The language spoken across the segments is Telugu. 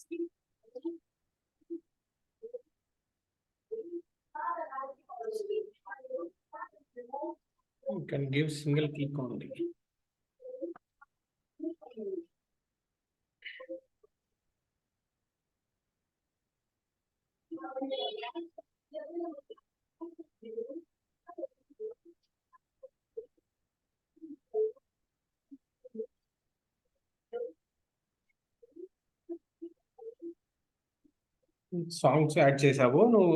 You can give single click only. Songs add చేసావు నువ్వు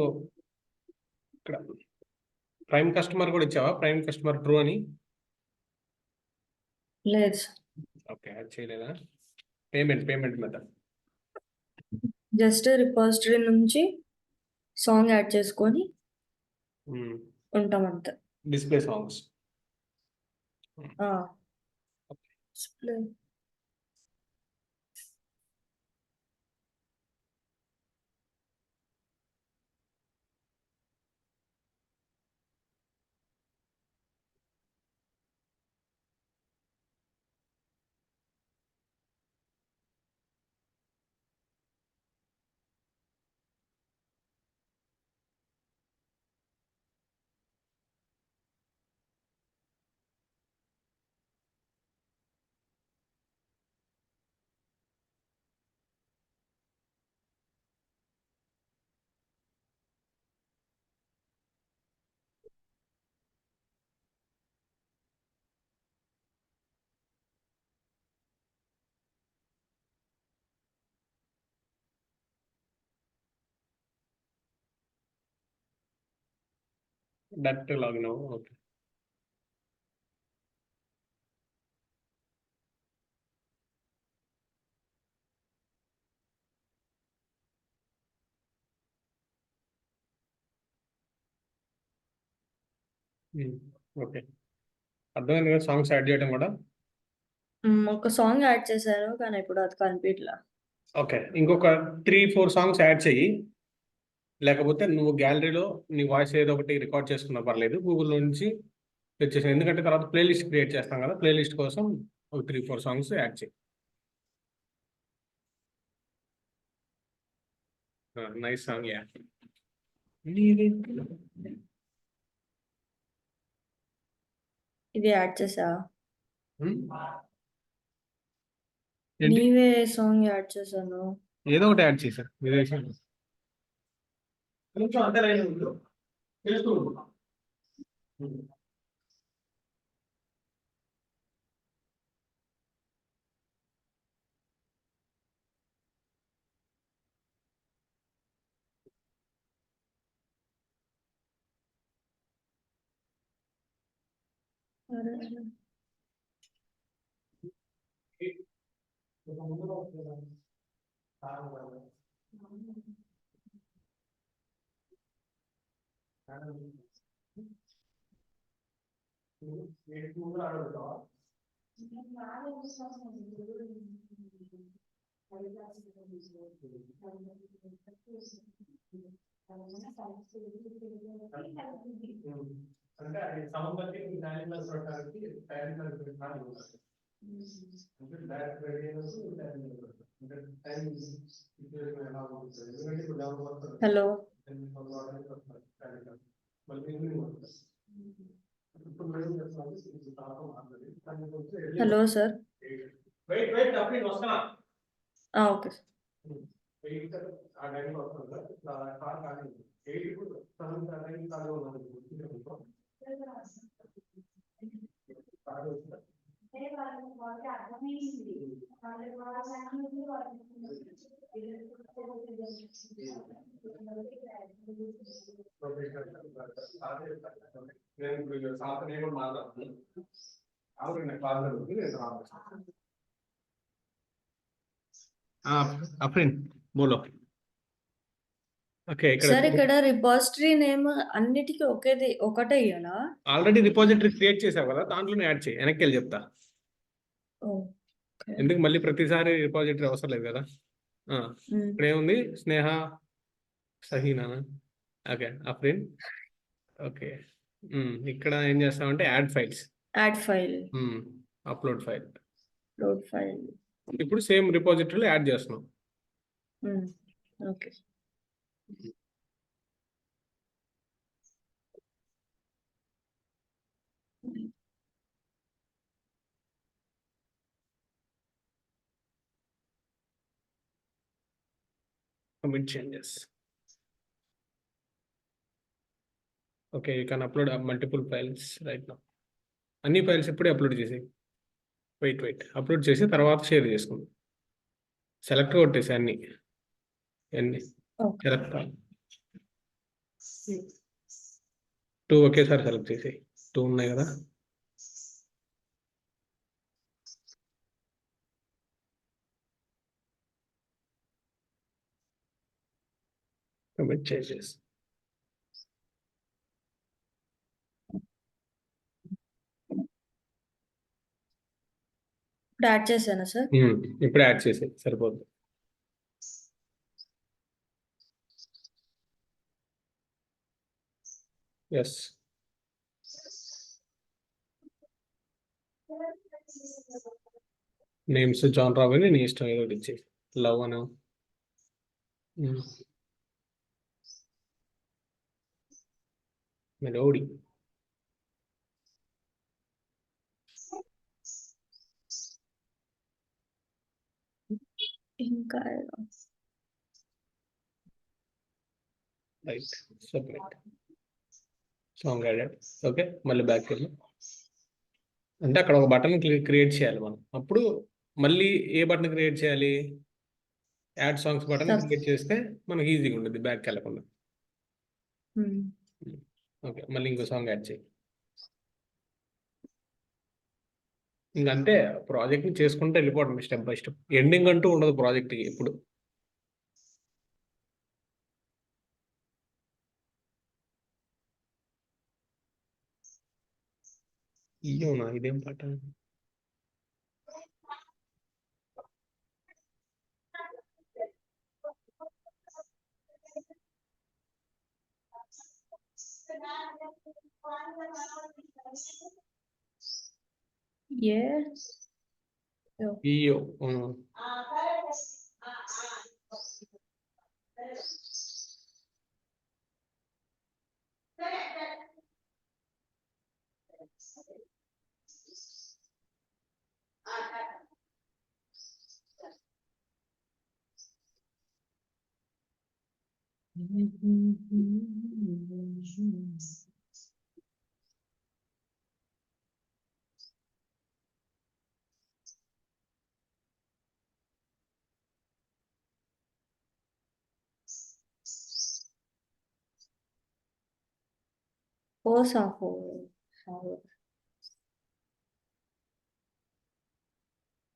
ఇక్కడ ప్రైమ్ కస్టమర్ కూడా ఇచ్చావా? ప్రైమ్ కస్టమర్ ట్రూ అని లేదు. ఓకే, యాడ్ చేయలేదా? పేమెంట్ మెథడ్ జస్ట్ రిపాజిటరీ నుంచి సాంగ్ యాడ్ చేసుకొని ఉంటాం అంతే. Display songs display direct login అవ్వు. ఓకే, ఓకే, అర్థమైంది కదా సాంగ్స్ యాడ్ చేయడం కూడా. ఒక సాంగ్ యాడ్ చేశాను కానీ ఇప్పుడు అది కనిపించలా. ఓకే, ఇంకొక 3-4 సాంగ్స్ యాడ్ చెయ్యి. లేకపోతే నువ్వు గ్యాలరీలో నీ వాయిస్ ఏదో ఒకటి రికార్డ్ చేసుకున్నా పర్లేదు, గూగుల్ నుంచి తెచ్చేసి. ఎందుకంటే తర్వాత ప్లేలిస్ట్ క్రియేట్ చేస్తాం కదా, ప్లేలిస్ట్ కోసం ఒక 3-4 సాంగ్స్ యాడ్ చేయి. Nice song yeah. ఇది యాడ్ చేసా. నీవే సాంగ్ యాడ్ చేశాను. ఏదో ఒకటి యాడ్ చేశారు. అంటే అది సంబంధించి నాలుగు ప్రకారానికి hello hello sir. Okay Afrin బోలో. ఓకే, సార్ ఇక్కడ రిపాజిటరీ నేమ్ అన్నిటికీ ఒకటే ఇయ్యాలా? ఆల్రెడీ రిపాజిటరీ క్రియేట్ చేసావు కదా, దాంట్లోనే యాడ్ చేయి. వెనక్కి వెళ్ళి చెప్తా. ఎందుకు మళ్ళీ ప్రతిసారి రిపాజిటరీ అవసరం లేదు కదా. ఇక్కడ ఏముంది? స్నేహ సహీనా. ఓకే, అఫ్రిన్. ఓకే, ఇక్కడ ఏం చేస్తామంటే add file, upload file. File ఇప్పుడు సేమ్ రిపాజిటరీలో యాడ్ చేస్తున్నాం. Okay. commit changes. Okay, you can upload multiple files right now. అన్ని ఫైల్స్ ఇప్పుడే అప్లోడ్ చేసి వెయిట్ అప్లోడ్ చేసి తర్వాత షేర్ చేసుకుందాం. సెలెక్ట్ కొట్టేసి అన్ని ఓకే. సెలెక్ట్ 2 ఒకేసారి సెలెక్ట్ చేసి 2 ఉన్నాయి కదా. commit changes. ఇప్పుడు యాడ్ చేశానా సార్? ఇప్పుడు యాడ్ చేసి సరిపోతుంది. ఎస్, నేమ్స్ జాన్ రాబోయే నీ ఇష్టం ఏదో ఒకటి ఇచ్చి లవ్ అను. మెలోడీ. ఇంకా right, submit. Song added. Okay, మళ్ళీ బ్యాక్ వెళ్ళి అంటే అక్కడ ఒక బటన్ క్రియేట్ చేయాలి మనం. అప్పుడు మళ్ళీ ఏ బటన్ క్రియేట్ చేయాలి? యాడ్ సాంగ్స్ బటన్ క్రియేట్ చేస్తే మనకి ఈజీగా ఉంటుంది బ్యాక్ వెళ్ళకుండా. ఓకే, మళ్ళీ ఇంకో సాంగ్ యాడ్ చేయి. ఇంకంతే, ప్రాజెక్ట్ని చేసుకుంటే వెళ్ళిపోవడం స్టెప్ బై స్టెప్. ఎండింగ్ అంటూ ఉండదు ప్రాజెక్ట్కి ఇప్పుడు. ఇయ్యోనా ఇదేం పాట? ఇయ్యో.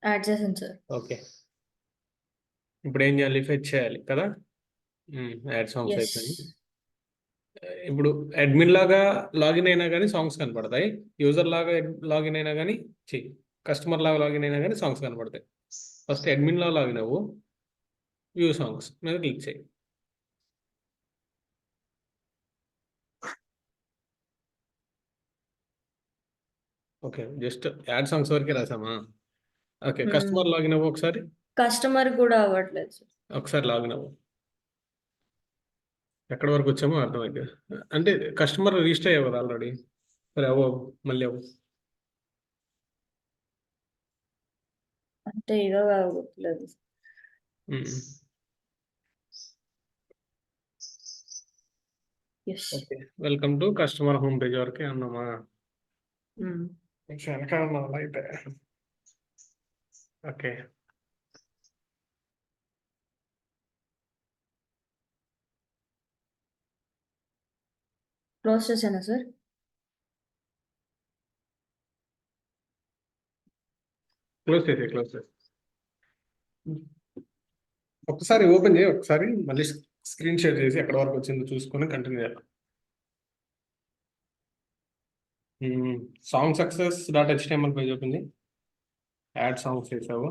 యాడ్ చేశాను సార్. ఓకే, ఇప్పుడు ఏం చేయాలి? ఫెచ్ చేయాలి కదా. యాడ్ సాంగ్స్ అయిపోయింది. ఇప్పుడు అడ్మిన్ లాగా లాగిన్ అయినా కానీ సాంగ్స్ కనపడతాయి. యూజర్ లాగా లాగిన్ అయినా కానీ కస్టమర్ లాగా లాగిన్ అయినా కానీ సాంగ్స్ కనపడతాయి. ఫస్ట్ అడ్మిన్ లాగా లాగిన్ అవ్వు, వ్యూ సాంగ్స్ మీద క్లిక్ చేయి. ఓకే, జస్ట్ యాడ్ సాంగ్స్ వరకే రాసామా? ఓకే, కస్టమర్ లాగిన్ అవ్వు ఒకసారి. కస్టమర్ కూడా అవ్వట్లేదు సార్. ఒకసారి లాగిన్ అవ్వు. ఎక్కడి వరకు వచ్చామో అర్థమైంది. అంటే కస్టమర్ రిజిస్టర్ అయ్యావు కదా ఆల్రెడీ. సరే అవ్వు, మళ్ళీ అవ్వు. అంటే ఇదో అవ్వట్లేదు. Okay, welcome to customer home page వరకే అన్నామా? వెనకాల ఉన్నాం అయితే. ఓకే, క్లోజ్ చేశానా సార్? క్లోజ్ చేసి ఒకసారి ఓపెన్ చేయి, ఒకసారి మళ్ళీ స్క్రీన్ షేర్ చేసి ఎక్కడ వరకు వచ్చిందో చూసుకొని కంటిన్యూ చేయాలి. Song success .html page open చేయి. యాడ్ సాంగ్స్ చేసావు.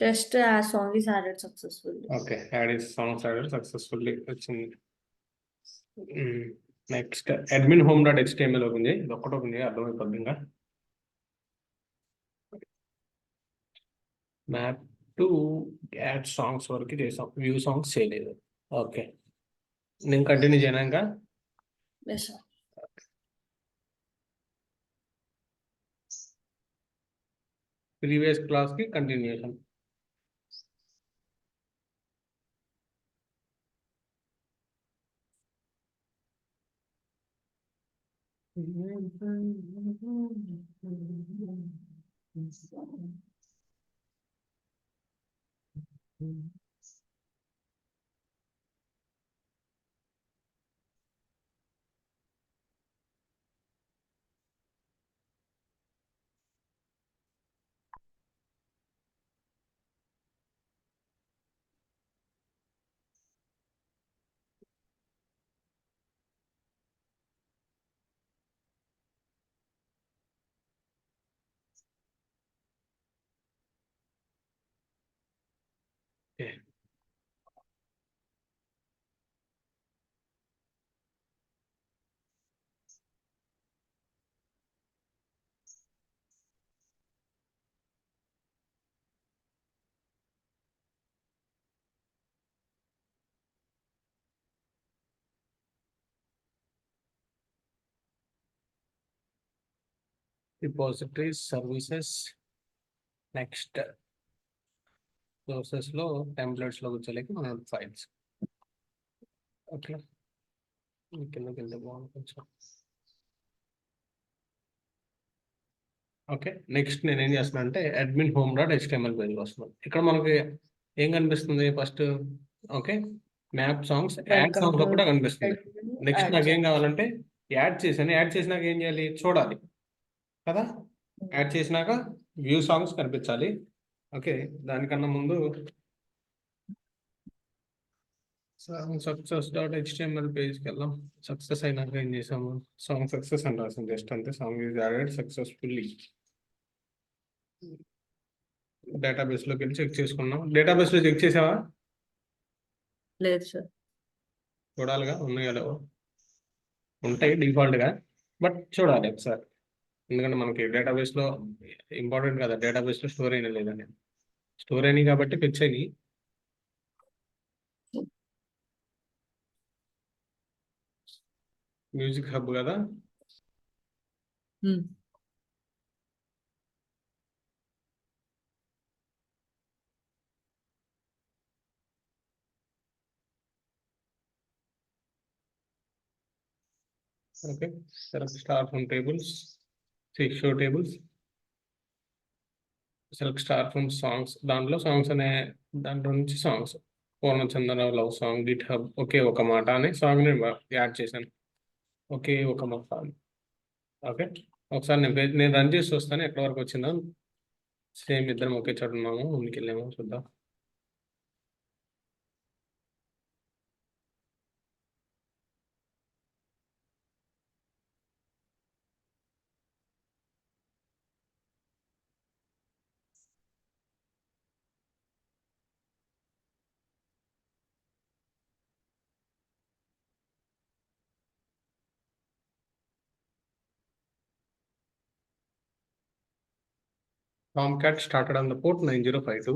జస్ట్ ఆ song is added successfully. Okay, add songs added successfully వచ్చింది. Next admin home dot HTML open చేయి, ఇది ఒక్కటి ఓపెన్ చేయి, అర్థమైపోద్ది ఇంకా. మ్యాప్ టు యాడ్ సాంగ్స్ వరకు చేసాం, వ్యూ సాంగ్స్ చేయలేదు. ఓకే, నేను కంటిన్యూ చేయనా ఇంకా? Yes sir. ప్రీవియస్ క్లాస్ కి continuation. Repositories, services, next sources లో టెంప్లెట్స్ లో వచ్చేలేక మన ఫైల్స్. ఓకే, కిందకి వెళ్తే బాగుంది కొంచెం. ఓకే, నెక్స్ట్ నేను ఏం చేస్తున్నాను అంటే admin home dot HTML page వస్తున్నాను. ఇక్కడ మనకి ఏం కనిపిస్తుంది first? Okay, map songs, add welcome songs to కూడా కనిపిస్తుంది. నెక్స్ట్ నాకు ఏం కావాలంటే యాడ్ చేశాను, యాడ్ చేసినాక ఏం చేయాలి చూడాలి కదా. యాడ్ చేసినాక వ్యూ సాంగ్స్ కనిపించాలి. ఓకే, దానికన్నా ముందు సక్సెస్ డాట్ హెచ్టిఎంఎల్ పేజ్కి వెళ్దాం. సక్సెస్ అయినాక ఏం చేసాము? సాంగ్ సక్సెస్ అని రాసింది జస్ట్ అంతే. Song is added successfully. Database లోకి వెళ్ళి చెక్ చేసుకున్నాం. డేటాబేస్ లో చెక్ చేసావా? లేదు సార్. చూడాలిగా ఉన్నాయో లేవో. ఉంటాయి డిఫాల్ట్ గా, బట్ చూడాలి ఒకసారి, ఎందుకంటే మనకి డేటాబేస్ లో ఇంపార్టెంట్ కదా, డేటాబేస్ లో స్టోర్ అయినా లేదని. స్టోర్ అయినాయి కాబట్టి ఫిక్స్ అయినాయి. మ్యూజిక్ హబ్ కదా. Okay, select star from tables, show tables, select star from songs. దాంట్లో సాంగ్స్ అనే దాంట్లో నుంచి songs, Purnachandrarao love song, GitHub, ఒకే ఒక మాట అనే సాంగ్ ని యాడ్ చేశాను. ఒకే ఒక మాట. ఓకే, ఒకసారి నేను రన్ చేసి చూస్తాను ఎక్కడి వరకు వచ్చిందో. సేమ్ ఇద్దరం ఒకే చోట ఉన్నాము, ముందుకెళ్ళాము చూద్దాం. Tomcat started on the port 9052.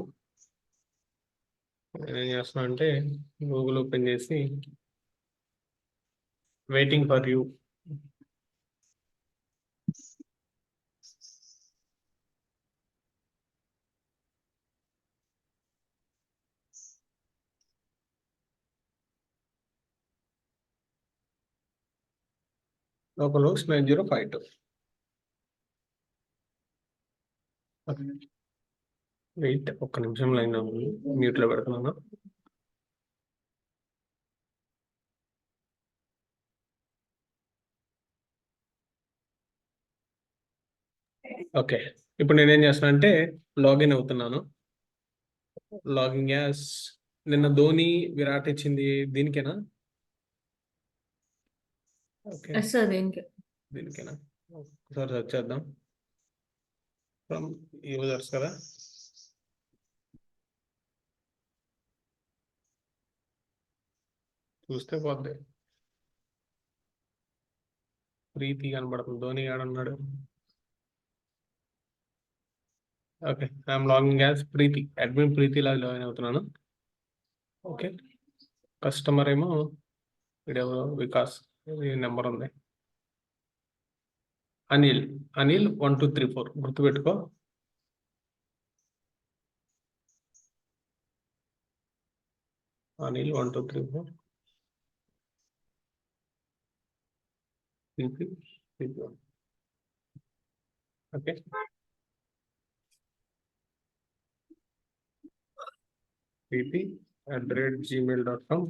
నేను ఏం చేస్తున్నా అంటే గూగుల్ ఓపెన్ చేసి waiting for you. Local host 9052. Wait ఒక్క నిమిషం లైన్ మ్యూట్ లో పెడుతున్నాను. ఓకే, ఇప్పుడు నేనేం చేస్తున్నా అంటే లాగిన్ అవుతున్నాను. లాగిన్ యాస్ నిన్న ధోని విరాట్ ఇచ్చింది దీనికేనా? Okay, yes sir. దేనికి? దీనికేనా? ఒకసారి సెర్చ్ చేద్దాం. ఫ్రమ్ యూజర్స్ కదా. చూస్తే పోద్ది. ప్రీతి కనబడుతుంది. ధోని ఉన్నాడు. Okay, I'm logging as Preethi, admin Preethi లాగా లాగిన్ అవుతున్నాను. ఓకే, కస్టమర్ ఏమో వీడెవరో వికాస్, నెంబర్ ఉంది అనిల్. అనిల్ 1234 గుర్తుపెట్టుకో. Anil 1234 okay. pp@gmail.com.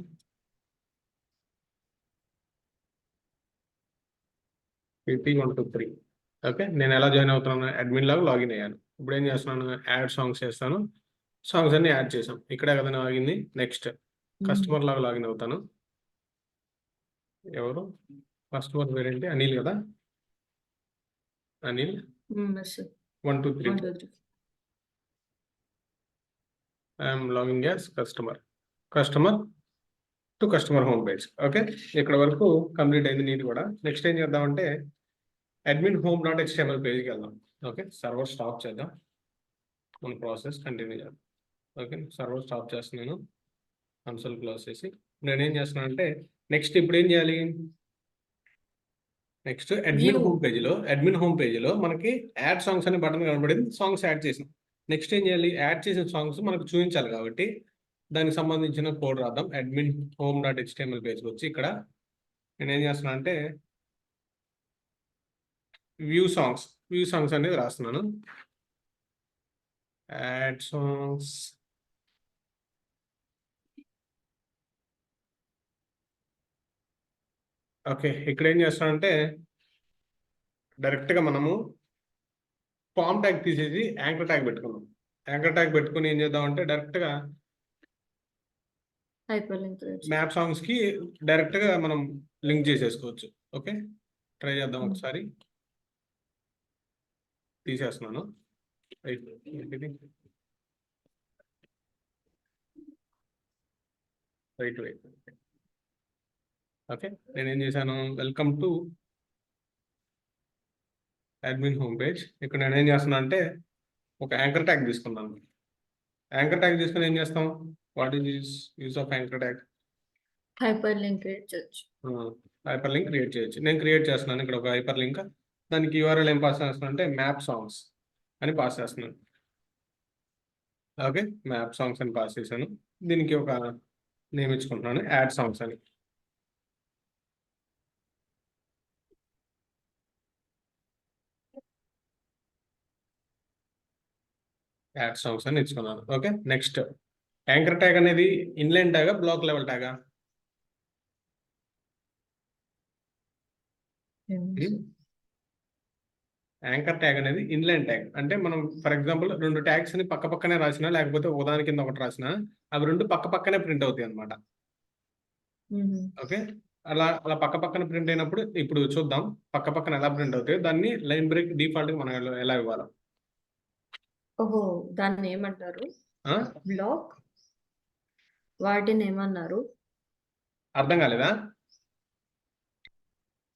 pp123. Okay, నేను ఎలా జాయిన్ అవుతున్నాను? అడ్మిన్ లాగా లాగిన్ అయ్యాను. ఇప్పుడు ఏం చేస్తున్నాను? యాడ్ సాంగ్స్ చేస్తాను. సాంగ్స్ అన్ని యాడ్ చేసాం. ఇక్కడే కదా లాగింది. నెక్స్ట్ కస్టమర్ లాగా లాగిన్ అవుతాను. ఎవరు కస్టమర్ పేరేంటి? అనిల్ కదా. Anil 123. I'm logging as customer to customer home page. Okay, ఇక్కడ వరకు కంప్లీట్ అయింది నీది కూడా. నెక్స్ట్ ఏం చేద్దామంటే admin.home.html పేజ్కి వెళ్దాం. ఓకే, సర్వర్ స్టాప్ చేద్దాం. మన ప్రాసెస్ కంటిన్యూ చేద్దాం. ఓకే, సర్వర్ స్టాప్ చేస్తున్నాను. కన్సోల్ క్లోజ్ చేసి నేనేం చేస్తున్నాను అంటే నెక్స్ట్ ఇప్పుడు ఏం చేయాలి? నెక్స్ట్ అడ్మిన్ హోమ్ పేజ్లో మనకి యాడ్ సాంగ్స్ అనే బటన్ కనబడింది. సాంగ్స్ యాడ్ చేసాం. నెక్స్ట్ ఏం చేయాలి? యాడ్ చేసిన సాంగ్స్ మనకు చూపించాలి కాబట్టి దానికి సంబంధించిన కోడ్ రాద్దాం. admin.home.html పేజ్కి వచ్చి ఇక్కడ నేను ఏం చేస్తున్నాను అంటే వ్యూ సాంగ్స్ అనేది రాస్తున్నాను. Add songs. ఓకే, ఇక్కడ ఏం చేస్తానంటే డైరెక్ట్గా మనము ఫామ్ ట్యాగ్ తీసేసి యాంకర్ ట్యాగ్ పెట్టుకున్నాం. యాంకర్ ట్యాగ్ పెట్టుకుని ఏం చేద్దామంటే డైరెక్ట్గా మ్యాప్ సాంగ్స్ కి డైరెక్ట్గా మనం లింక్ చేసేసుకోవచ్చు. ఓకే, ట్రై చేద్దాం ఒకసారి. తీసేస్తున్నాను. రైట్. ఓకే, నేనేం చేశాను? Welcome to admin home page. ఇక్కడ నేనేం చేస్తున్నా అంటే ఒక యాంకర్ ట్యాగ్ తీసుకున్నాను. యాంకర్ ట్యాగ్ తీసుకుని ఏం చేస్తాం? What is use of anchor tag? Hyperlink create చేయొచ్చు. నేను క్రియేట్ చేస్తున్నాను ఇక్కడ ఒక హైపర్ లింక్. దానికి యూఆర్ఎల్ ఏం పాస్ చేస్తున్నాను అంటే మ్యాప్ సాంగ్స్ అని పాస్ చేస్తున్నాను. ఓకే, మ్యాప్ సాంగ్స్ అని పాస్ చేశాను. దీనికి ఒక నేమ్ ఇచ్చుకుంటున్నాను, యాడ్ సాంగ్స్ అని. యాడ్ సాంగ్స్ అని ఇచ్చుకున్నాను. ఓకే, నెక్స్ట్ యాంకర్ ట్యాగ్ అనేది ఇన్లైన్ ట్యాగా, బ్లాక్ లెవెల్ ట్యాగా? యాంకర్ ట్యాగ్ అనేది ఇన్లైన్ ట్యాగ్. అంటే మనం ఫర్ ఎగ్జాంపుల్ 2 ట్యాగ్స్ ని పక్క పక్కనే రాసినా, లేకపోతే ఉదాహరణ కింద ఒకటి రాసినా, అవి 2 పక్క పక్కనే ప్రింట్ అవుతాయి అనమాట. ఓకే, అలా పక్క పక్కన ప్రింట్ అయినప్పుడు ఇప్పుడు చూద్దాం పక్క పక్కన ఎలా ప్రింట్ అవుతాయి. దాన్ని లైన్ బ్రేక్ డిఫాల్ట్ గా మనం ఎలా ఇవ్వాలి? ఓహో, దాన్ని ఏమంటారు? బ్లాక్. వాటిని ఏమన్నారు? అర్థం కాలేదా?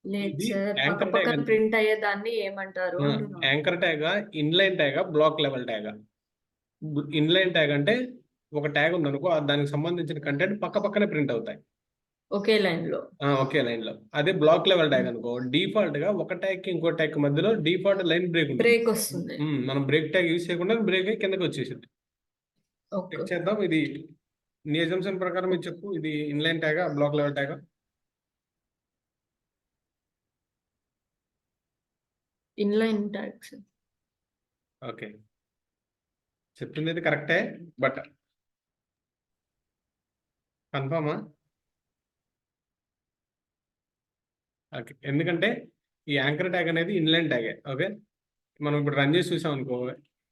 లేదు సార్, పక్క పక్కన ప్రింట్ అయ్యేదాన్ని ఏమంటారు? యాంకర్ ట్యాగా, ఇన్లైన్ ట్యాగా, బ్లాక్ లెవెల్ ట్యాగా? ఇన్లైన్ ట్యాగ్ అంటే ఒక ట్యాగ్ ఉందనుకో, దానికి సంబంధించిన కంటెంట్ పక్క పక్కనే ప్రింట్ అవుతాయి ఒకే లైన్ లో. అదే బ్లాక్ లెవెల్ ట్యాగ్ అనుకో, డిఫాల్ట్ గా ఒక ట్యాగ్ కి ఇంకో ట్యాగ్ మధ్యలో డిఫాల్ట్ లైన్ బ్రేక్ వస్తుంది. మనం బ్రేక్ ట్యాగ్ యూజ్ చేయకుండా బ్రేక్ అయ్యి కిందకి వచ్చేసింది. చెక్ చేద్దాం. ఇది నీ అజంప్షన్ ప్రకారం ఇది చెప్పు, ఇది ఇన్లైన్ ట్యాగా, బ్లాక్ లెవెల్ ట్యాగా? Inline tags. ఓకే, చెప్తుంది కరెక్టే, బట్ కన్ఫర్మా? ఓకే, ఎందుకంటే ఈ యాంకర్ ట్యాగ్ అనేది ఇన్లైన్ ట్యాగే. ఓకే, మనం ఇప్పుడు రన్ చేసి చూసాం అనుకో,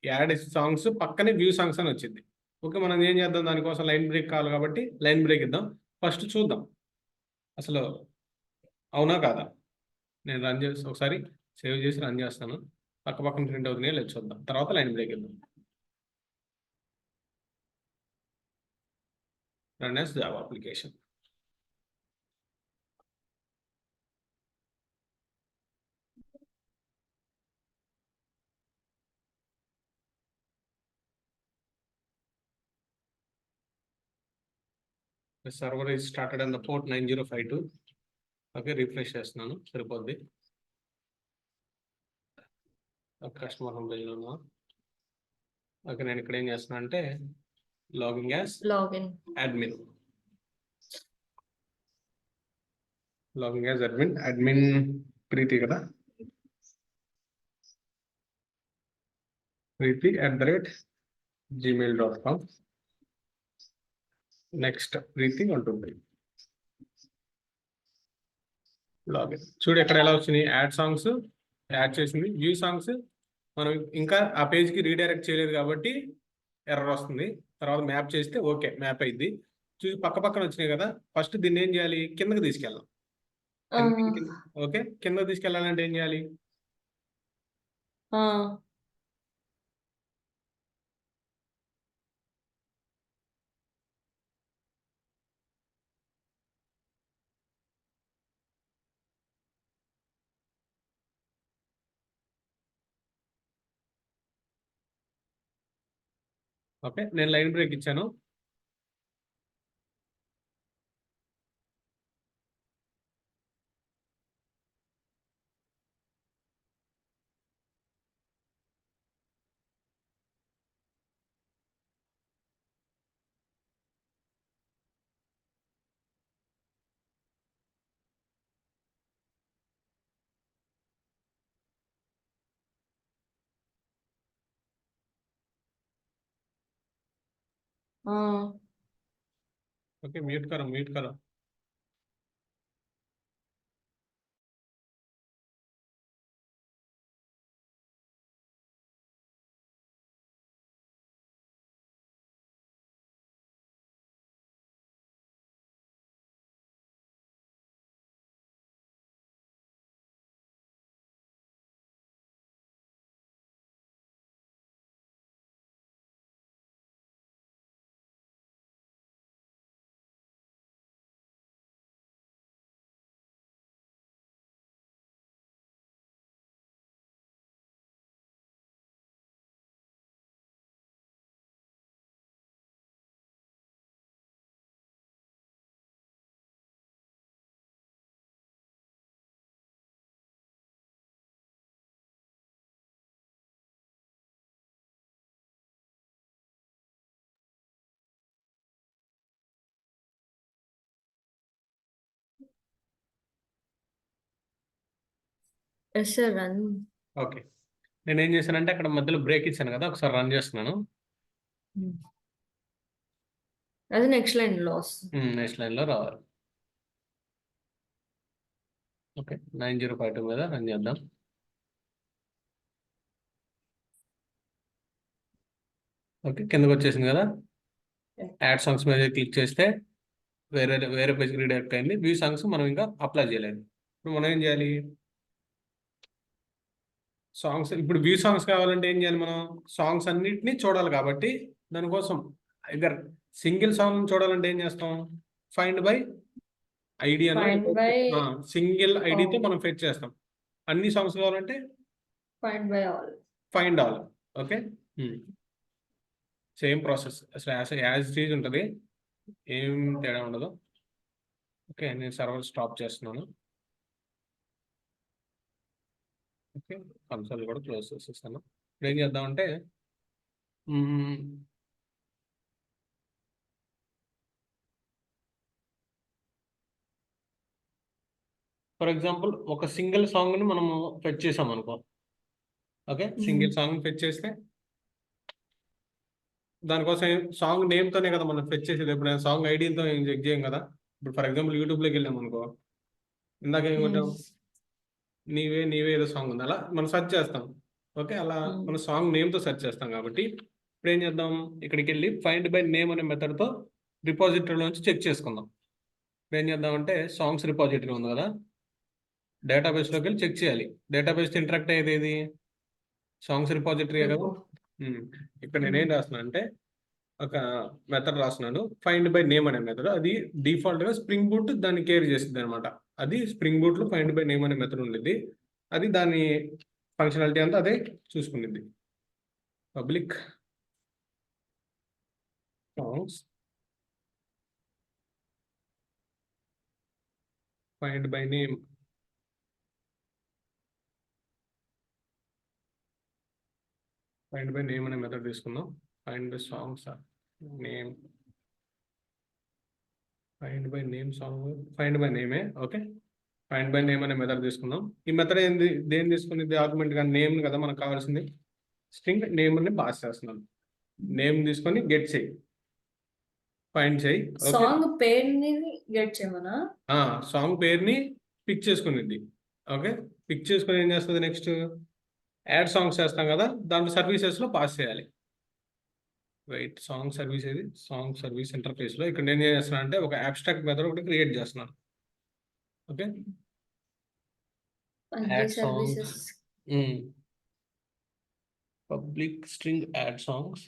యాడ్ సాంగ్స్ పక్కనే వ్యూ సాంగ్స్ అని వచ్చింది. ఓకే, మనం ఏం చేద్దాం? దానికోసం లైన్ బ్రేక్ కావాలి కాబట్టి లైన్ బ్రేక్ ఇద్దాం. ఫస్ట్ చూద్దాం అసలు అవునా కాదా. నేను రన్ చేసి ఒకసారి సేవ్ చేసి రన్ చేస్తాను. పక్క పక్కన ప్రింట్ అవుతున్నాయో లేదు చూద్దాం, తర్వాత లైన్ బ్రేక్ ఇద్దాం. Run as Java application. The server is started on the port 9052. Okay, refresh చేస్తున్నాను, సరిపోద్ది. కస్టమర్ హోమ్ పేజ్లో ఉన్నా. ఓకే, నేను ఇక్కడ ఏం చేస్తున్నా అంటే login as admin. Login as admin Preeti కదా, preeti@gmail.com. నెక్స్ట్ ప్రీతి ఉంటుంది. లాగిన్. చూడు ఎక్కడ ఎలా వచ్చినాయి, యాడ్ సాంగ్స్ యాడ్ చేసింది, వ్యూ సాంగ్స్. మనం ఇంకా ఆ పేజ్కి రీడైరెక్ట్ చేయలేదు కాబట్టి ఎర్రర్ వస్తుంది. తర్వాత మ్యాప్ చేస్తే ఓకే, మ్యాప్ అయింది. చూసి పక్క పక్కన వచ్చినాయి కదా, ఫస్ట్ దీన్ని ఏం చేయాలి, కిందకి తీసుకెళ్ళాం. ఓకే, కిందకి తీసుకెళ్ళాలంటే ఏం చేయాలి, ఓకే నేను లైన్ బ్రేక్ ఇచ్చాను. ఓకే, म्यूट करो. రన్. ఓకే, నేను ఏం చేశానంటే అక్కడ మధ్యలో బ్రేక్ ఇచ్చాను కదా, ఒకసారి రన్ చేస్తున్నాను. అది నెక్స్ట్ లైన్ లో వస్తుంది. నెక్స్ట్ లైన్లో రావాలి. ఓకే, 9052 మీద రన్ చేద్దాం. ఓకే, కిందకు వచ్చేసింది కదా, యాడ్ సాంగ్స్ మీద క్లిక్ చేస్తే వేరే పేజ్కి రీడైరెక్ట్ అయింది. వ్యూ సాంగ్స్ మనం ఇంకా అప్లై చేయలేదు. ఇప్పుడు మనం ఏం చేయాలి, సాంగ్స్ ఇప్పుడు వ్యూ సాంగ్స్ కావాలంటే ఏం చేయాలి, మనం సాంగ్స్ అన్నిటినీ చూడాలి కాబట్టి దానికోసం ఇద్దరు సింగిల్ సాంగ్ చూడాలంటే ఏం చేస్తాం, ఫైండ్ బై ఐడి అన్న సింగిల్ ఐడితో మనం ఫెచ్ చేస్తాం. అన్ని సాంగ్స్ కావాలంటే find all. Okay, same process అసలు యాజ్ ఇట్ ఈజ్ ఉంటుంది, ఏం తేడా ఉండదు. ఓకే, నేను సర్వర్ స్టాప్ చేస్తున్నాను. ఓకే, కన్సోల్ కూడా క్లోజ్ చేసేస్తాను. ఇప్పుడు ఏం చేద్దామంటే ఫర్ ఎగ్జాంపుల్ ఒక సింగిల్ సాంగ్ని మనము ఫెచ్ చేసాం అనుకో. ఓకే, సింగిల్ సాంగ్ ఫెచ్ చేస్తే దానికోసం సాంగ్ నేమ్తోనే కదా మనం ఫెచ్ చేసేది. ఎప్పుడైనా సాంగ్ ఐడితో ఏం చెక్ చేయం కదా. ఇప్పుడు ఫర్ ఎగ్జాంపుల్ యూట్యూబ్లోకి వెళ్ళాం అనుకో, ఇందాక ఏం కొట్టాం, నీవే ఏదో సాంగ్ ఉంది, అలా మనం సెర్చ్ చేస్తాం. ఓకే, అలా మన సాంగ్ నేమ్తో సెర్చ్ చేస్తాం కాబట్టి ఇప్పుడు ఏం చేద్దాం, ఇక్కడికి వెళ్ళి ఫైండ్ బై నేమ్ అనే మెథడ్తో రిపాజిటరీలోంచి చెక్ చేసుకుందాం. ఇప్పుడు ఏం చేద్దామంటే సాంగ్స్ రిపాజిటరీ ఉంది కదా, డేటాబేస్లోకి వెళ్ళి చెక్ చేయాలి. డేటాబేస్ ఇంటరాక్ట్ అయ్యేది ఏది, సాంగ్స్ రిపాజిటరీ కదా. ఇక్కడ నేనేం రాస్తున్నాను అంటే ఒక మెథడ్ రాస్తున్నాను, ఫైండ్ బై నేమ్ అనే మెథడ్. అది డిఫాల్ట్గా స్ప్రింగ్ బూట్ దాన్ని కేర్ చేస్తుంది అనమాట. అది స్ప్రింగ్ బూట్లో ఫైండ్ బై నేమ్ అనే మెథడ్ ఉండేది. అది దాని ఫంక్షనాలిటీ అంతా అదే చూసుకునేది. Public songs find by name. Find by name అనే మెథడ్ తీసుకుందాం. Find by songs name. Find by name song. Find by నేమే. ఓకే, ఫైండ్ బై నేమ్ అనే మెథడ్ తీసుకుందాం. ఈ మెథడ్ ఏంది, దేని తీసుకునేది ఆర్గ్యుమెంట్ కానీ నేమ్ కదా మనకు కావాల్సింది. స్ట్రింగ్ నేమ్ అని పాస్ చేస్తున్నాం. నేమ్ తీసుకొని గెట్ చేయి, ఫైండ్ చేయి. సాంగ్ పేరుని గెట్ చేయమనా? సాంగ్ పేరుని పిక్ చేసుకునిద్ది. ఓకే, పిక్ చేసుకుని ఏం చేస్తుంది, నెక్స్ట్ యాడ్ సాంగ్స్ చేస్తాం కదా, దాంట్లో సర్వీసెస్లో పాస్ చేయాలి. వెయిట్, సాంగ్ సర్వీస్ ఏది, సాంగ్ సర్వీస్ ఇంటర్ఫేస్లో ఇక్కడ నేను ఏం చేస్తున్నాను అంటే ఒక అబ్స్ట్రాక్ట్ మెథడ్ ఒకటి క్రియేట్ చేస్తున్నాను. Okay, add song services public string add songs.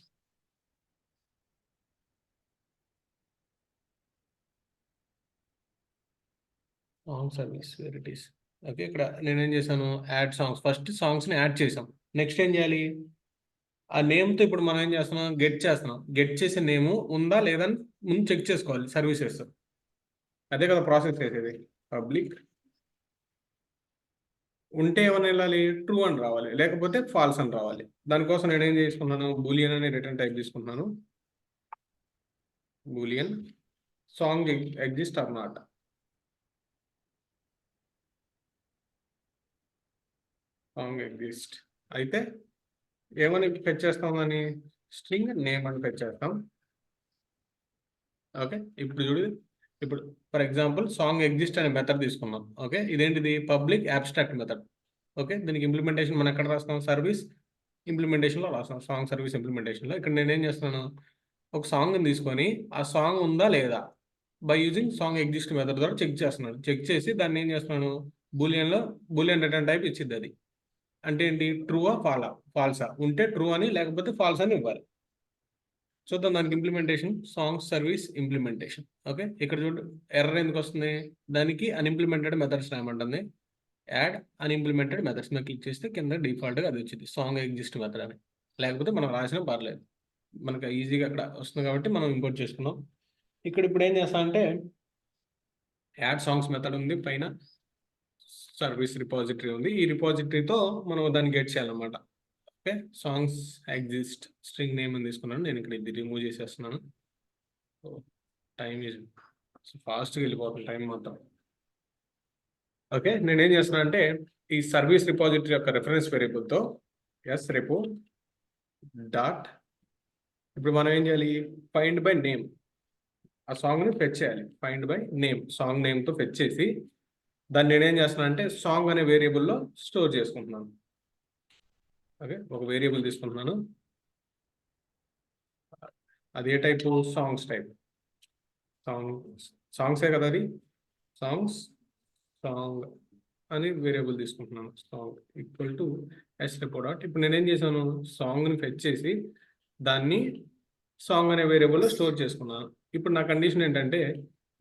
Song service where it is. Okay, ఇక్కడ నేనేం చేశాను, యాడ్ సాంగ్స్. ఫస్ట్ సాంగ్స్ని యాడ్ చేసాం. నెక్స్ట్ ఏం చేయాలి, ఆ నేమ్తో ఇప్పుడు మనం ఏం చేస్తున్నాం, గెట్ చేస్తున్నాం. గెట్ చేసే నేము ఉందా లేదా అని ముందు చెక్ చేసుకోవాలి సర్వీసెస్. అదే కదా ప్రాసెస్ చేసేది. పబ్లిక్ ఉంటే ఏమని వెళ్ళాలి, ట్రూ అని రావాలి, లేకపోతే ఫాల్స్ అని రావాలి. దానికోసం నేను ఏం చేసుకున్నాను, బూలియన్ అనే రిటర్న్ టైప్ తీసుకుంటున్నాను. Boolean song exist or not. Song exist అయితే ఏమని ఫెచ్ చేస్తాం, అని స్ట్రింగ్ నేమ్ అని ఫెచ్ చేస్తాం. ఓకే, ఇప్పుడు చూడు, ఇప్పుడు ఫర్ ఎగ్జాంపుల్ సాంగ్ ఎగ్జిస్ట్ అనే మెథడ్ తీసుకున్నాం. ఓకే, ఇదేంటిది, పబ్లిక్ అబ్స్ట్రాక్ట్ మెథడ్. ఓకే, దీనికి ఇంప్లిమెంటేషన్ మనం ఎక్కడ రాస్తాం, సర్వీస్ ఇంప్లిమెంటేషన్లో రాస్తాం. సాంగ్ సర్వీస్ ఇంప్లిమెంటేషన్లో ఇక్కడ నేనేం చేస్తున్నాను, ఒక సాంగ్ని తీసుకొని ఆ సాంగ్ ఉందా లేదా by using song exist method ద్వారా చెక్ చేస్తున్నాను. చెక్ చేసి దాన్ని ఏం చేస్తున్నాను, బూలియన్ రిటర్న్ టైప్ ఇచ్చింది. అది అంటే ఏంటి, ట్రూవా ఫాల్సా, ఉంటే ట్రూ అని, లేకపోతే ఫాల్స్ అని ఇవ్వాలి. చూద్దాం దానికి implementation, song service implementation. Okay, ఇక్కడ చూడు ఎర్రర్ ఎందుకు వస్తుంది, దానికి అన్ఇంప్లిమెంటెడ్ మెథడ్స్ రాయమంటుంది. యాడ్ అన్ఇంప్లిమెంటెడ్ మెథడ్స్ మీద క్లిక్ చేస్తే కింద డిఫాల్ట్గా అది వచ్చింది, సాంగ్ ఎగ్జిస్ట్ మెథడ్ అని. లేకపోతే మనం రాసినా పర్లేదు, మనకు ఈజీగా అక్కడ వస్తుంది కాబట్టి మనం ఇంపోర్ట్ చేసుకున్నాం. ఇక్కడ ఇప్పుడు ఏం చేస్తామంటే యాడ్ సాంగ్స్ మెథడ్ ఉంది, పైన సర్వీస్ రిపాజిటరీ ఉంది. ఈ రిపాజిటరీతో మనం దాన్ని గెట్ చేయాలన్నమాట. Okay, songs exist string name అని తీసుకున్నాను. నేను ఇక్కడ ఇది రిమూవ్ చేసేస్తున్నాను. టైం ఈజ్ ఫాస్ట్గా వెళ్ళిపోతుంది టైం మొత్తం. ఓకే, నేనేం చేస్తున్నాను అంటే ఈ సర్వీస్ రిపాజిటరీ యొక్క రెఫరెన్స్ వేరియబుల్తో రెపో డాట్, ఇప్పుడు మనం ఏం చేయాలి, ఫైండ్ బై నేమ్, ఆ సాంగ్ని ఫెచ్ చేయాలి. ఫైండ్ బై నేమ్, సాంగ్ నేమ్తో ఫెచ్ చేసి దాన్ని నేనేం చేస్తున్నాను అంటే సాంగ్ అనే వేరియబుల్లో స్టోర్ చేసుకుంటున్నాను. ఓకే, ఒక వేరియబుల్ తీసుకుంటున్నాను. అది ఏ టైపు, సాంగ్స్ టైప్. సాంగ్సే కదా అది, సాంగ్ అని వేరియబుల్ తీసుకుంటున్నాను. Song equal to repo dot. ఇప్పుడు నేనేం చేశాను, సాంగ్ని ఫెచ్ చేసి దాన్ని సాంగ్ అనే వేరియబుల్లో స్టోర్ చేసుకున్నాను. ఇప్పుడు నా కండిషన్ ఏంటంటే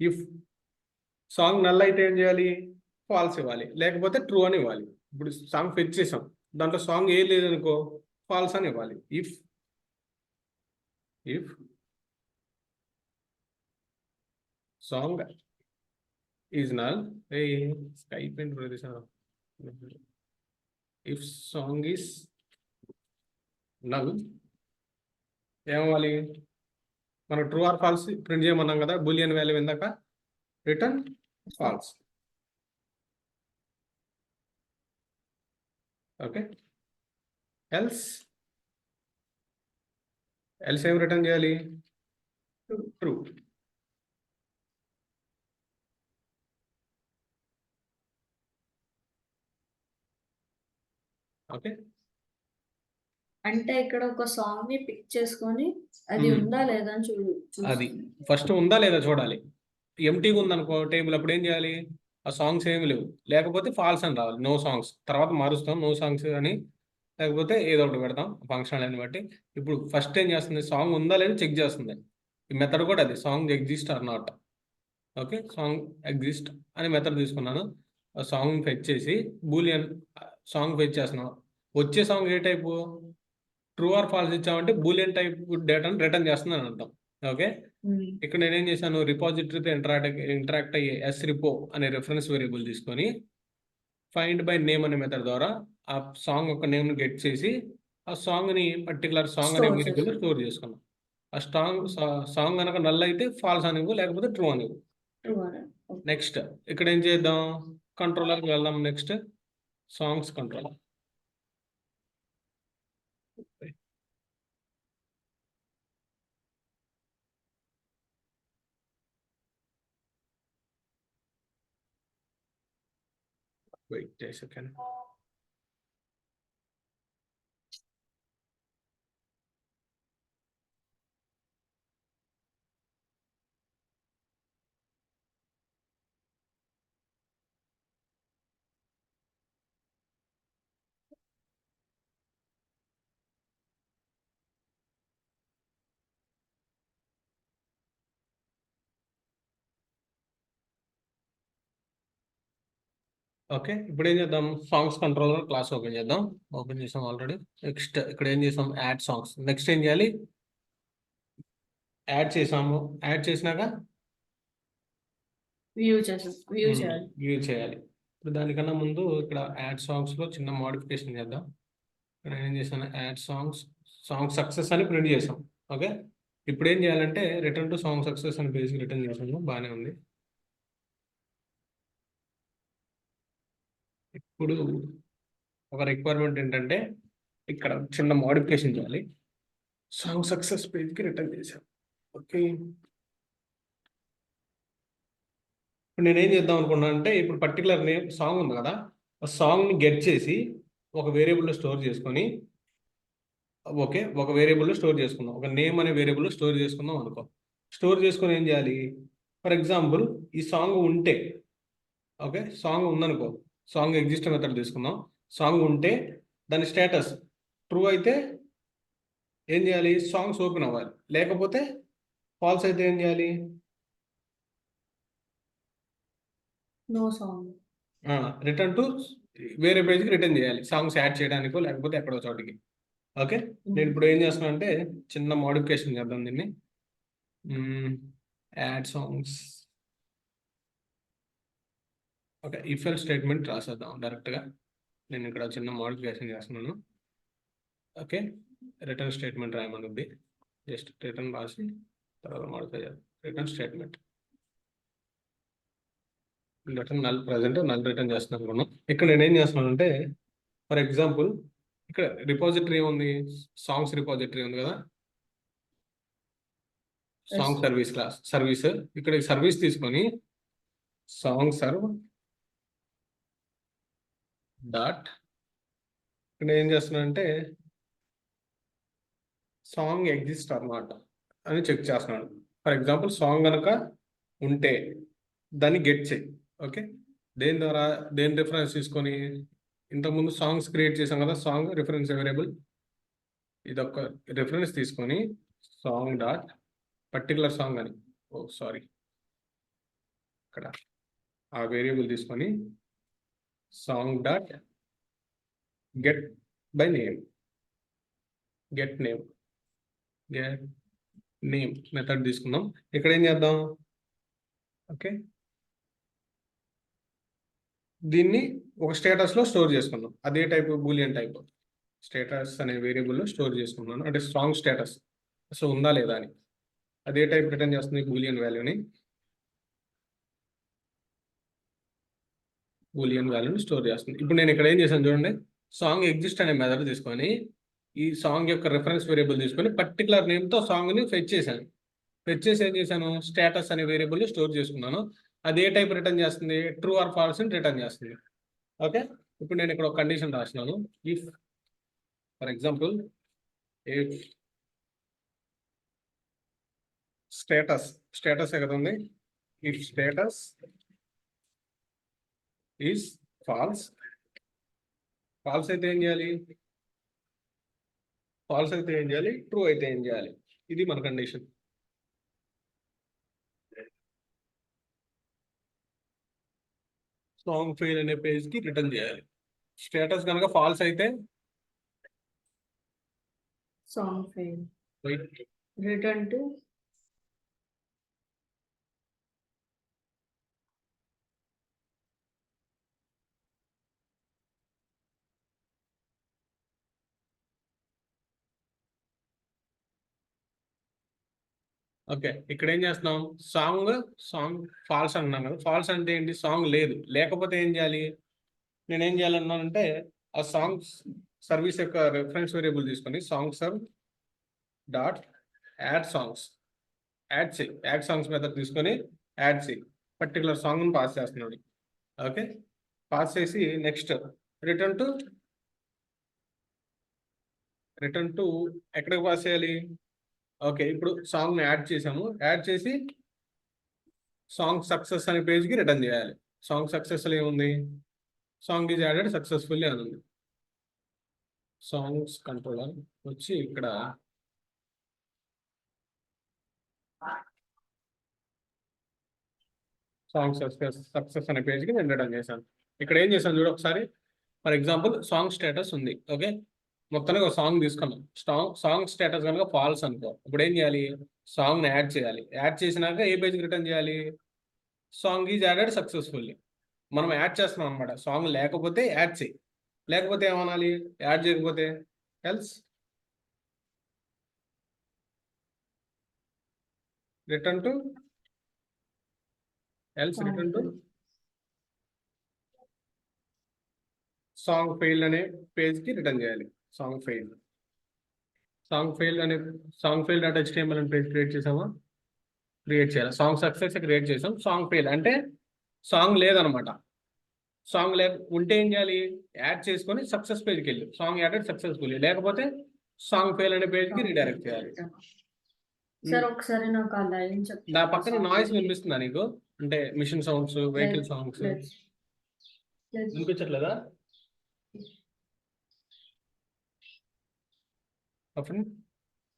ఇఫ్ సాంగ్ నల్ అయితే ఏం చేయాలి, ఫాల్స్ ఇవ్వాలి, లేకపోతే ట్రూ అని ఇవ్వాలి. ఇప్పుడు సాంగ్ ఫెచ్ చేసాం, దాంట్లో సాంగ్ ఏం లేదనుకో ఫాల్స్ అని ఇవ్వాలి. If song is null, Skype and ప్రదేశం, ఇఫ్ సాంగ్ ఈజ్ నల్ ఏమవ్వాలి, మనం ట్రూ ఆర్ ఫాల్స్ ప్రింట్ చేయమన్నాం కదా, బూలియన్ వాల్యూ ఇందాక, రిటర్న్ ఫాల్స్. ఓకే, ఎల్స్ ఏం రిటర్న్ చేయాలి, ట్రూ. ఓకే, అంటే ఇక్కడ ఒక సాంగ్ ని పిక్ చేసుకొని అది ఉందా లేదా అని అది ఫస్ట్ ఉందా లేదా చూడాలి. ఎంటీగా ఉందనుకో టేబుల్, అప్పుడు ఏం చేయాలి, ఆ సాంగ్స్ ఏమి లేవు, లేకపోతే ఫాల్స్ అని రావాలి, నో సాంగ్స్. తర్వాత మారుస్తాం నో సాంగ్స్ అని, లేకపోతే ఏదో ఒకటి పెడతాం ఫంక్షనాలిటీని బట్టి. ఇప్పుడు ఫస్ట్ ఏం చేస్తుంది, సాంగ్ ఉందా లేదా చెక్ చేస్తుంది. ఈ మెథడ్ కూడా అది, song exist or not. Okay, song exist అనే మెథడ్ తీసుకున్నాను. ఆ సాంగ్ ఫెచ్ చేసి బూలియన్ సాంగ్ ఫెచ్ చేస్తున్నాం. వచ్చే సాంగ్ ఏ టైపు, ట్రూ ఆర్ ఫాల్స్ ఇచ్చామంటే బూలియన్ టైప్ డేటాను రిటర్న్ చేస్తుంది అని అర్థం. ఓకే. ఉమ్. ఇక్కడ నేనేం చేశాను, రిపాజిటరీతో ఇంటరాక్ట్ అయ్యే sRepo అనే రెఫరెన్స్ వేరియబుల్ తీసుకొని ఫైండ్ బై నేమ్ అనే మెథడ్ ద్వారా ఆ సాంగ్ యొక్క నేమ్ని గెట్ చేసి ఆ సాంగ్ని పర్టికులర్ సాంగ్ అనే Store వేరియబుల్ చేసి. స్టోర్ చేసుకున్నాం. ఆ సాంగ్ కనుక నల్ అయితే ఫాల్స్ అనివ్వు, లేకపోతే ట్రూ అనివ్వు. True అని. Okay. నెక్స్ట్ ఇక్కడ ఏం చేద్దాం, కంట్రోలర్కి వెళ్దాం. Next songs controller. Wait a second. Okay, ఇప్పుడు ఏం చేద్దాం, సాంగ్స్ కంట్రోలర్ క్లాస్ ఓపెన్ చేద్దాం. ఓపెన్ చేసాం ఆల్రెడీ. నెక్స్ట్ ఇక్కడ ఏం చేసాం, యాడ్ సాంగ్స్. నెక్స్ట్ ఏం చేయాలి, యాడ్ చేసాము. యాడ్ చేసినాక వ్యూ చేయాలి. వ్యూ చేయాలి. ఇప్పుడు దానికన్నా ముందు ఇక్కడ యాడ్ సాంగ్స్లో చిన్న మోడిఫికేషన్ చేద్దాం. ఇక్కడ ఏం చేశాను, యాడ్ సాంగ్ సక్సెస్ అని ప్రింట్ చేసాం. ఓకే, ఇప్పుడు ఏం చేయాలంటే రిటర్న్ టు సాంగ్ సక్సెస్ అని బేసిక్ రిటర్న్ చేసాము. బాగానే ఉంది. ఇప్పుడు ఒక రిక్వైర్మెంట్ ఏంటంటే ఇక్కడ చిన్న మోడిఫికేషన్ చేయాలి. సాంగ్ సక్సెస్ పేజ్కి రిటర్న్ చేశాం. ఓకే, ఇప్పుడు నేనేం చేద్దాం అనుకున్నాను అంటే ఇప్పుడు పర్టికులర్ నేమ్ సాంగ్ ఉంది కదా, ఆ సాంగ్ని గెట్ చేసి ఒక వేరియబుల్లో స్టోర్ చేసుకొని, ఓకే, ఒక వేరియబుల్లో స్టోర్ చేసుకుందాం. ఒక నేమ్ అనే వేరియబుల్లో స్టోర్ చేసుకుందాం అనుకో. స్టోర్ చేసుకొని ఏం చేయాలి, ఫర్ ఎగ్జాంపుల్ ఈ సాంగ్ ఉంటే, ఓకే, సాంగ్ ఉందనుకో, సాంగ్ ఎగ్జిస్ట్ మెథడ్ తీసుకుందాం. సాంగ్ ఉంటే దాని స్టేటస్ ట్రూ అయితే ఏం చేయాలి, సాంగ్స్ ఓపెన్ అవ్వాలి. లేకపోతే ఫాల్స్ అయితే ఏం చేయాలి, నో సాంగ్. రిటర్న్ టు వేరే పేజ్కి రిటర్న్ చేయాలి, సాంగ్స్ యాడ్ చేయడానికో లేకపోతే ఎక్కడో చోటికి. ఓకే, నేను ఇప్పుడు ఏం చేస్తున్నాను అంటే చిన్న మోడిఫికేషన్ చేద్దాం దీన్ని. Add songs. Okay, if else statement రాసేద్దాం డైరెక్ట్గా. నేను ఇక్కడ చిన్న మోడిఫికేషన్ చేస్తున్నాను. ఓకే, రిటర్న్ స్టేట్మెంట్ రాయమనుద్ది. జస్ట్ రిటర్న్ రాసి తర్వాత మోడిఫై చేద్దాం. Return statement return null, present null return చేస్తున్నాను అనుకున్నాం. ఇక్కడ నేను ఏం చేస్తున్నాను అంటే ఫర్ ఎగ్జాంపుల్ ఇక్కడ రిపాజిటరీ ఉంది, సాంగ్స్ రిపాజిటరీ ఉంది కదా, సాంగ్ సర్వీస్ క్లాస్ సర్వీస్. ఇక్కడ సర్వీస్ తీసుకొని సాంగ్ సర్వ్ డాట్ ఇక్కడ ఏం చేస్తున్నా అంటే సాంగ్ ఎగ్జిస్ట్ ఆర్ నాట్ అని చెక్ చేస్తున్నాడు. ఫర్ ఎగ్జాంపుల్ సాంగ్ కనుక ఉంటే దాన్ని గెట్ చేయి. ఓకే, దేని ద్వారా, దేని రిఫరెన్స్ తీసుకొని, ఇంతకుముందు సాంగ్స్ క్రియేట్ చేసాం కదా, సాంగ్ రిఫరెన్స్ వేరియబుల్, ఇదొక రిఫరెన్స్ తీసుకొని సాంగ్ డాట్ పర్టికులర్ సాంగ్ అని, ఓ సారీ, ఇక్కడ ఆ వేరియబుల్ తీసుకొని song dot get by name, get name method తీసుకుందాం. ఇక్కడ ఏం చేద్దాం, ఓకే, దీన్ని ఒక స్టేటస్లో స్టోర్ చేసుకుందాం. అదే టైప్ బూలియన్ టైప్ స్టేటస్ అనే వేరియబుల్లో స్టోర్ చేసుకున్నాను. అంటే సాంగ్ స్టేటస్ సో ఉందా లేదా అని అదే టైప్ రిటర్న్ చేస్తుంది బూలియన్ వాల్యూని. బూలియన్ వాల్యూని స్టోర్ చేస్తుంది. ఇప్పుడు నేను ఇక్కడ ఏం చేశాను చూడండి, సాంగ్ ఎగ్జిస్ట్ అనే మెథడ్ తీసుకొని ఈ సాంగ్ యొక్క రిఫరెన్స్ వేరియబుల్ తీసుకొని పర్టికులర్ నేమ్తో సాంగ్ని ఫెచ్ చేశాను. ఫెచ్ చేసి ఏం చేశాను, స్టేటస్ అనే వేరియబుల్ని స్టోర్ చేసుకున్నాను. అదే టైప్ రిటర్న్ చేస్తుంది, ట్రూ ఆర్ ఫాల్స్ అని రిటర్న్ చేస్తుంది. ఓకే, ఇప్పుడు నేను ఇక్కడ ఒక కండిషన్ రాసినాను. If for example if status కదా ఉంది, if status is false, false అయితే ఏం చేయాలి, ఫాల్స్ అయితే ఏం చేయాలి, ట్రూ అయితే ఏం చేయాలి, ఇది మన కండిషన్. సాంగ్ ఫెయిల్ అనే పేజ్కి రిటర్న్ చేయాలి. స్టేటస్ కనుక ఫాల్స్ అయితే song fail, wait return to okay. ఇక్కడ ఏం చేస్తున్నాం? సాంగ్ ఫాల్స్ అంటున్నాం కదా! ఫాల్స్ అంటే ఏంటి? సాంగ్ లేదు. లేకపోతే ఏం చేయాలి? నేనేం చేయాలన్నానంటే ఆ సాంగ్స్ సర్వీస్ యొక్క రిఫరెన్స్ వేరియబుల్ తీసుకొని song serve dot add songs add songs method తీసుకొని యాడ్ చేయి. పర్టికులర్ సాంగ్ని పాస్ చేస్తున్నాడు. ఓకే. పాస్ చేసి నెక్స్ట్ రిటర్న్ టు ఎక్కడికి పాస్ చేయాలి? ఓకే. ఇప్పుడు సాంగ్ని యాడ్ చేసాము. యాడ్ చేసి సాంగ్ సక్సెస్ అనే పేజ్కి రిటర్న్ చేయాలి. సాంగ్ సక్సెస్లో ఏముంది? సాంగ్ ఈజ్ యాడెడ్ సక్సెస్ఫుల్లీ అని ఉంది. సాంగ్స్ కంట్రోలర్ వచ్చి ఇక్కడ సాంగ్ సక్సెస్ అనే పేజ్కి నేను రిటర్న్ చేశాను. ఇక్కడ ఏం చేశాను చూడు ఒకసారి. ఫర్ ఎగ్జాంపుల్ సాంగ్ స్టేటస్ ఉంది. ఓకే. మొత్తానికి ఒక సాంగ్ తీసుకున్నాం. సాంగ్ స్టేటస్ కనుక ఫాల్స్ అనుకో, ఇప్పుడు ఏం చేయాలి? సాంగ్ని యాడ్ చేయాలి. యాడ్ చేసినాక ఏ పేజ్కి రిటర్న్ చేయాలి? Song is added successfully. మనం యాడ్ చేస్తున్నాం అనమాట. సాంగ్ లేకపోతే యాడ్ చేయి, లేకపోతే ఏమనాలి? యాడ్ చేయకపోతే else return to song fail అనే పేజ్కి రిటర్న్ చేయాలి. సాంగ్ ఫెయిల్ డాట్ HTML అనే పేజ్ క్రియేట్ చేసామా? క్రియేట్ చేయాలి. సాంగ్ సక్సెస్ క్రియేట్ చేసాం. సాంగ్ ఫెయిల్ అంటే సాంగ్ లేదనమాట. సాంగ్ ఉంటే ఏం చేయాలి? యాడ్ చేసుకొని సక్సెస్ పేజ్కి వెళ్ళి సాంగ్ యాడెడ్ సక్సెస్ఫుల్లీ, లేకపోతే సాంగ్ ఫెయిల్ అనే పేజ్కి రీడైరెక్ట్ చేయాలి. సార్ ఒకసారి నాకు ఆ లైన్ చెప్తారా? నా పక్కన నాయిస్ వినిపిస్తుందా నీకు? అంటే మిషన్ సౌండ్స్, వెహికల్ సౌండ్స్ వినిపించట్లేదా?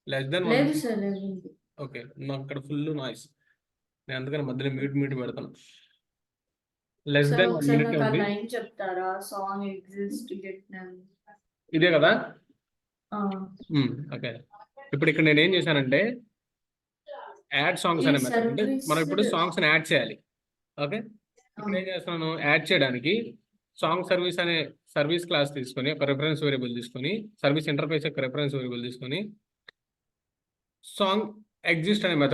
లెస్ దెన్ లేదు సార్, లేదు. ఓకే. నాకు ఇక్కడ ఫుల్ నాయిస్. నేను అందుకని మధ్యలో మ్యూట్ పెడతాను. లెస్ సార్ దెన్ 1 ఒకసారి మినిట్ నాకు ఆ ఉంది. లైన్ చెప్తారా? Song exist get name. ఇదే కదా? ఆ, ఓకే. ఇప్పుడు ఇక్కడ నేను ఏం చేశానంటే యాడ్ సాంగ్స్ ఈ అనే మెథడ్, అంటే సర్వీస్ మనం ఇప్పుడు సాంగ్స్ని యాడ్ చేయాలి. ఓకే. ఇప్పుడు ఏం చేస్తున్నాను? యాడ్ చేయడానికి సాంగ్ సర్వీస్ అనే సర్వీస్ క్లాస్ తీసుకొని ఒక రెఫరెన్స్ వేరియబుల్ తీసుకొని, సర్వీస్ ఇంటర్ఫేస్ యొక్క రెఫరెన్స్ వేరియబుల్ తీసుకొని సాంగ్ ఎగ్జిస్ట్ అనే మెథడ్